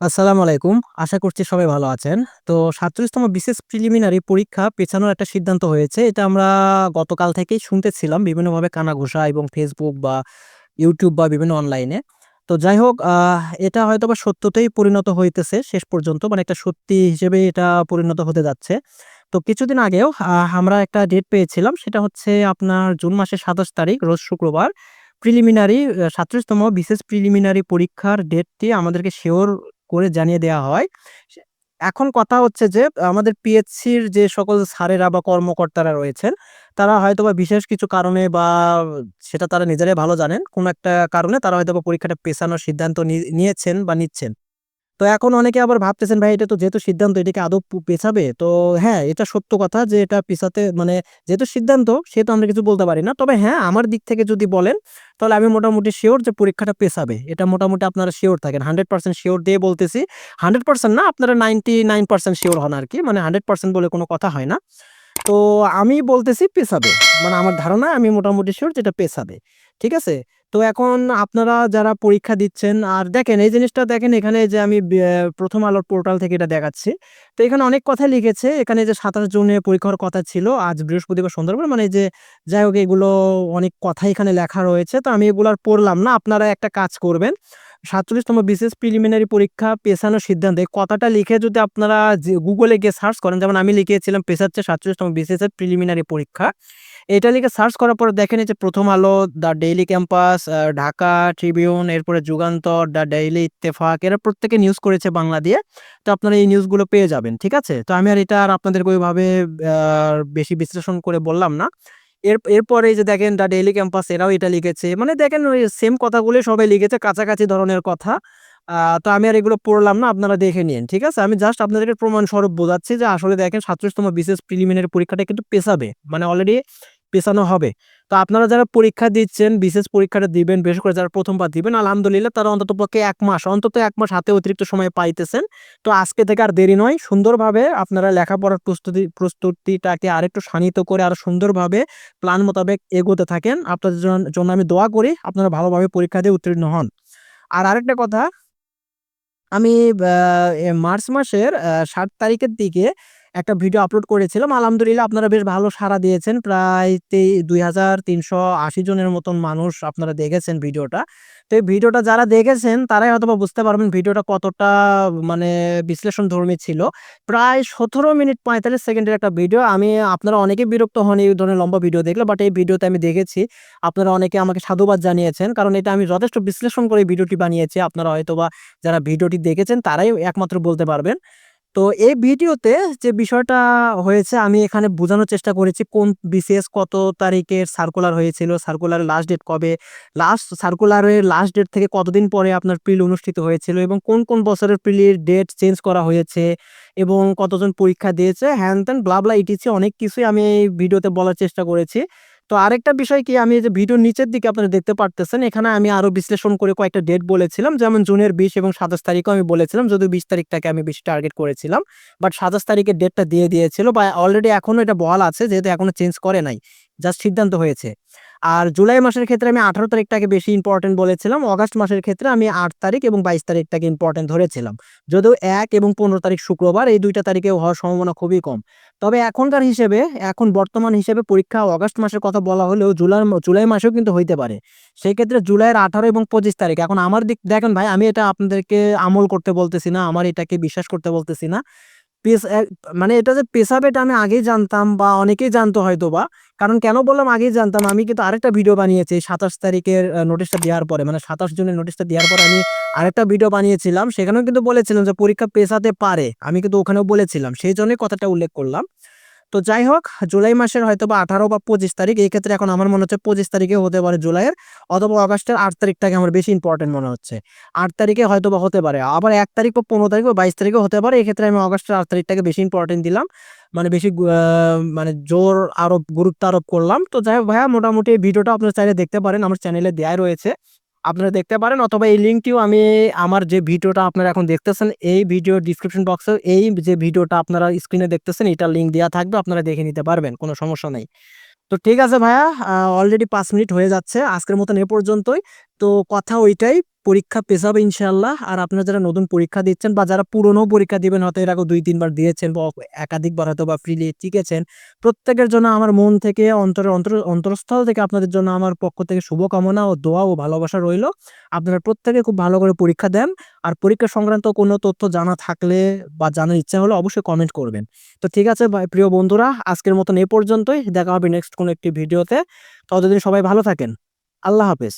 আসসালামু আলাইকুম। আশা করছি সবাই ভালো আছেন। তো ৪৭তম বিসিএস প্রিলিমিনারি পরীক্ষা পেছানোর একটা সিদ্ধান্ত হয়েছে। এটা আমরা গতকাল থেকেই শুনতেছিলাম বিভিন্নভাবে কানাঘুষা এবং Facebook বা YouTube বা বিভিন্ন অনলাইনে। তো যাই হোক এটা হয়তোবা সত্যতেই পরিণত হইতেছে শেষ পর্যন্ত। মানে একটা সত্যি হিসেবে এটা পরিণত হতে যাচ্ছে। তো কিছুদিন আগেও আমরা একটা ডেট পেয়েছিলাম। সেটা হচ্ছে আপনার জুন মাসের ২৭ তারিখ রোজ শুক্রবার প্রিলিমিনারি ৪৭তম বিসিএস প্রিলিমিনারি পরীক্ষার ডেটটি আমাদেরকে শিওর করে জানিয়ে দেয়া হয়। সে এখন কথা হচ্ছে যে আমাদের পিএইচসির যে সকল স্যারেরা বা কর্মকর্তারা রয়েছেন, তারা হয়তোবা বিশেষ কিছু কারণে বা সেটা তারা নিজেরাই ভালো জানেন। কোন একটা কারণে তারা হয়তোবা পরীক্ষাটা পেছানোর সিদ্ধান্ত নিয়েছেন বা নিচ্ছেন। তো এখন অনেকে আবার ভাবতেছেন ভাই এটা তো যেহেতু সিদ্ধান্ত এটা কি আদৌ পেছাবে? তো হ্যাঁ, এটা সত্য কথা যে এটা পেছাতে মানে যেহেতু সিদ্ধান্ত সেহেতু আমরা কিছু বলতে পারি না। তবে হ্যাঁ, আমার দিক থেকে যদি বলেন তাহলে আমি মোটামুটি সিওর যে পরীক্ষাটা পেছাবে। এটা মোটামুটি আপনারা সিওর থাকেন। 100% সিওর দিয়ে বলতেছি। 100% না আপনারা 99% সিওর হন আরকি। মানে 100% বলে কোনো কথা হয় না। তো আমি বলতেছি পেছাবে। মানে আমার ধারণা আমি মোটামুটি সিউর যে এটা পেছাবে। ঠিক আছে? তো এখন আপনারা যারা পরীক্ষা দিচ্ছেন আর দেখেন এই জিনিসটা দেখেন এখানে যে আমি ১ম আলোর পোর্টাল থেকে এটা দেখাচ্ছি। তো এখানে অনেক কথাই লিখেছে। এখানে যে ২৭ জুনে পরীক্ষা হওয়ার কথা ছিল। আজ বৃহস্পতিবার সন্ধ্যার মানে এই যে যাই হোক এগুলো অনেক কথাই এখানে লেখা রয়েছে। তো আমি এগুলো আর পড়লাম না। আপনারা একটা কাজ করবেন। ৪৭তম বিসিএস প্রিলিমিনারি পরীক্ষা পেছানোর সিদ্ধান্ত এই কথাটা লিখে যদি আপনারা যে Google এ গিয়ে সার্চ করেন যেমন আমি লিখেছিলাম পেছাচ্ছে ৪৭তম বিসিএস এর প্রিলিমিনারি পরীক্ষা। এটা লিখে সার্চ করার পরে দেখেন এই যে 'প্রথম আলো', 'the daily campus', 'Dhaka Tribune' এরপরে 'যুগান্তর', 'দ্য ডেইলি ইত্তেফাক' এরা প্রত্যেকে নিউজ করেছে বাংলা দিয়ে। তো আপনারা এই নিউজগুলো পেয়ে যাবেন। ঠিক আছে? তো আমি আর এটা আর আপনাদেরকে ওইভাবে আ বেশি বিশ্লেষণ করে বললাম না। এরপরে এই যে দেখেন 'দ্য ডেইলি ক্যাম্পাস' এরাও এটা লিখেছে। মানে দেখেন ওই সেম কথাগুলোই সবাই লিখেছে কাছাকাছি ধরনের কথা। আ তো আমি আর এগুলো পড়লাম না, আপনারা দেখে নিয়েন। ঠিক আছে? আমি জাস্ট আপনাদেরকে প্রমাণস্বরূপ বোঝাচ্ছি যে আসলে দেখেন ৪৭তম বিসিএস প্রিলিমিনারি পরীক্ষাটা কিন্তু পেছাবে। মানে অলরেডি পেছানো হবে। তো আপনারা যারা পরীক্ষা দিচ্ছেন, বিসিএস পরীক্ষাটা দিবেন, বিশেষ করে যারা ১ম বার দিবেন, আলহামদুলিল্লাহ তারা অন্ততপক্ষে ১ মাস, অন্তত ১ মাস হাতে অতিরিক্ত সময় পাইতেছেন। তো আজকে থেকে আর দেরি নয়। সুন্দরভাবে আপনারা লেখাপড়ার প্রস্তুতিটাকে আরেকটু শানিত করে আরো সুন্দরভাবে প্ল্যান মোতাবেক এগোতে থাকেন। আপনাদের জন্য আমি দোয়া করি। আপনারা ভালোভাবে পরীক্ষা দিয়ে উত্তীর্ণ হন। আর আরেকটা কথা আমি ব্যা মার্চ মাসের ৭ তারিখের দিকে একটা ভিডিও আপলোড করেছিলাম। আলহামদুলিল্লাহ আপনারা বেশ ভালো সাড়া দিয়েছেন। প্রায় ২,৩৮০ জনের মতন মানুষ আপনারা দেখেছেন ভিডিওটা। তো এই ভিডিওটা যারা দেখেছেন তারাই হয়তোবা বুঝতে পারবেন ভিডিওটা কতটা মানে বিশ্লেষণধর্মী ছিল। প্রায় ১৭ মিনিট ৪৫ সেকেন্ডের একটা ভিডিও। আপনারা অনেকেই বিরক্ত হন এই ধরনের লম্বা ভিডিও দেখলে। বাট এই ভিডিওতে আমি দেখেছি আপনারা অনেকে আমাকে সাধুবাদ জানিয়েছেন। কারণ এটা আমি যথেষ্ট বিশ্লেষণ করে ভিডিওটি বানিয়েছি। আপনারা হয়তোবা যারা ভিডিওটি দেখেছেন তারাই একমাত্র বলতে পারবেন। তো এই ভিডিওতে যে বিষয়টা হয়েছে আমি এখানে বোঝানোর চেষ্টা করেছি কোন বিসিএস কত তারিখের সার্কুলার হয়েছিল, সার্কুলারের লাস্ট ডেট কবে, সার্কুলারের লাস্ট ডেট থেকে কতদিন পরে আপনার প্রিলি অনুষ্ঠিত হয়েছিল এবং কোন বছরের প্রিলির ডেট চেঞ্জ করা হয়েছে এবং কতজন পরীক্ষা দিয়েছে হ্যান-ত্যান ব্লা ইটিসি অনেক কিছুই আমি এই ভিডিওতে বলার চেষ্টা করেছি। তো আরেকটা বিষয় কি আমি এই যে ভিডিওর নিচের দিকে আপনারা দেখতে পারতেছেন এখানে আমি আরো বিশ্লেষণ করে কয়েকটা ডেট বলেছিলাম। যেমন জুনের ২০ এবং ২৭ তারিখও আমি বলেছিলাম। যদিও ২০ তারিখটাকে আমি বেশি টার্গেট করেছিলাম। বাট ২৭ তারিখের ডেটটা দিয়ে দিয়েছিল বা অলরেডি এখনো এটা বহাল আছে যেহেতু এখনো চেঞ্জ করে নাই। জাস্ট সিদ্ধান্ত হয়েছে। আর জুলাই মাসের ক্ষেত্রে আমি ১৮ তারিখটাকে বেশি ইম্পোর্টেন্ট বলেছিলাম। অগাস্ট মাসের ক্ষেত্রে আমি ৮ তারিখ এবং ২২ তারিখটাকে ইম্পোর্টেন্ট ধরেছিলাম। যদিও ১ এবং ১৫ তারিখ শুক্রবার এই ২ টা তারিখে হওয়ার সম্ভাবনা খুবই কম। তবে এখনকার হিসেবে এখন বর্তমান হিসেবে পরীক্ষা অগাস্ট মাসের কথা বলা হলেও জুলাই মাসেও কিন্তু হইতে পারে। সেক্ষেত্রে জুলাইয়ের ১৮ এবং ২৫ তারিখ। এখন আমার দিক দেখেন ভাই আমি এটা আপনাদেরকে আমল করতে বলতেছি না। আমার এটাকে বিশ্বাস করতে বলতেছি না। পেস এ মানে এটা যে পেছাবে এটা আমি আগেই জানতাম বা অনেকেই জানতো হয়তোবা। কারণ কেন বললাম আগেই জানতাম, আমি কিন্তু আরেকটা ভিডিও বানিয়েছি ২৭ তারিখের নোটিশটা দেওয়ার পরে মানে ২৭ জুনের নোটিশটা দেওয়ার পরে আমি আরেকটা ভিডিও বানিয়েছিলাম। সেখানেও কিন্তু বলেছিলাম যে পরীক্ষা পেছাতে পারে। আমি কিন্তু ওখানেও বলেছিলাম। সেইজন্যই কথাটা উল্লেখ করলাম। তো যাই হোক জুলাই মাসের হয়তোবা ১৮ বা ২৫ তারিখ এই ক্ষেত্রে এখন আমার মনে হচ্ছে ২৫ তারিখেও হতে পারে জুলাইয়ের অথবা অগাস্টের ৮ তারিখটাকে আমার বেশি ইম্পোর্টেন্ট মনে হচ্ছে। ৮ তারিখে হয়তোবা হতে পারে। আবার ১ তারিখ বা ১৫ তারিখ বা ২২ তারিখেও হতে পারে। এক্ষেত্রে আমি অগাস্টের ৮ তারিখটাকে বেশি ইম্পোর্টেন্ট দিলাম। মানে বেশি মানে জোর আরোপ গুরুত্ব আরোপ করলাম। তো যাই হোক ভাইয়া মোটামুটি এই ভিডিওটা আপনারা চাইলে দেখতে পারেন। আমার চ্যানেলে দেয়াই রয়েছে। আপনারা দেখতে পারেন অথবা এই লিঙ্কটিও আমি আমার যে ভিডিওটা আপনারা এখন দেখতেছেন এই ভিডিওর ডেসক্রিপশন বক্সে এই যে ভিডিওটা আপনারা স্ক্রিনে দেখতেছেন এটার লিঙ্ক দেয়া থাকবে। আপনারা দেখে নিতে পারবেন। কোনো সমস্যা নেই। তো ঠিক আছে ভাইয়া অলরেডি ৫ মিনিট হয়ে যাচ্ছে। আজকের মতন এ পর্যন্তই। তো কথা ওইটাই পরীক্ষা পেছাবে ইনশাআল্লাহ। আর আপনারা যারা নতুন পরীক্ষা দিচ্ছেন বা যারা পুরনো পরীক্ষা দিবেন, হয়তো এর আগে ২-৩ বার দিয়েছেন বা একাধিকবার হয়তো বা ফ্রিলি টিকেছেন। প্রত্যেকের জন্য আমার মন থেকে অন্তরস্থল থেকে আপনাদের জন্য আমার পক্ষ থেকে শুভকামনা ও দোয়া ও ভালোবাসা রইলো। আপনারা প্রত্যেকে খুব ভালো করে পরীক্ষা দেন। আর পরীক্ষা সংক্রান্ত কোনো তথ্য জানা থাকলে বা জানার ইচ্ছা হলে অবশ্যই কমেন্ট করবেন। তো ঠিক আছে প্রিয় বন্ধুরা, আজকের মতন এ পর্যন্তই। দেখা হবে নেক্সট কোনো একটি ভিডিওতে। ততদিন সবাই ভালো থাকেন। আল্লাহ হাফেজ।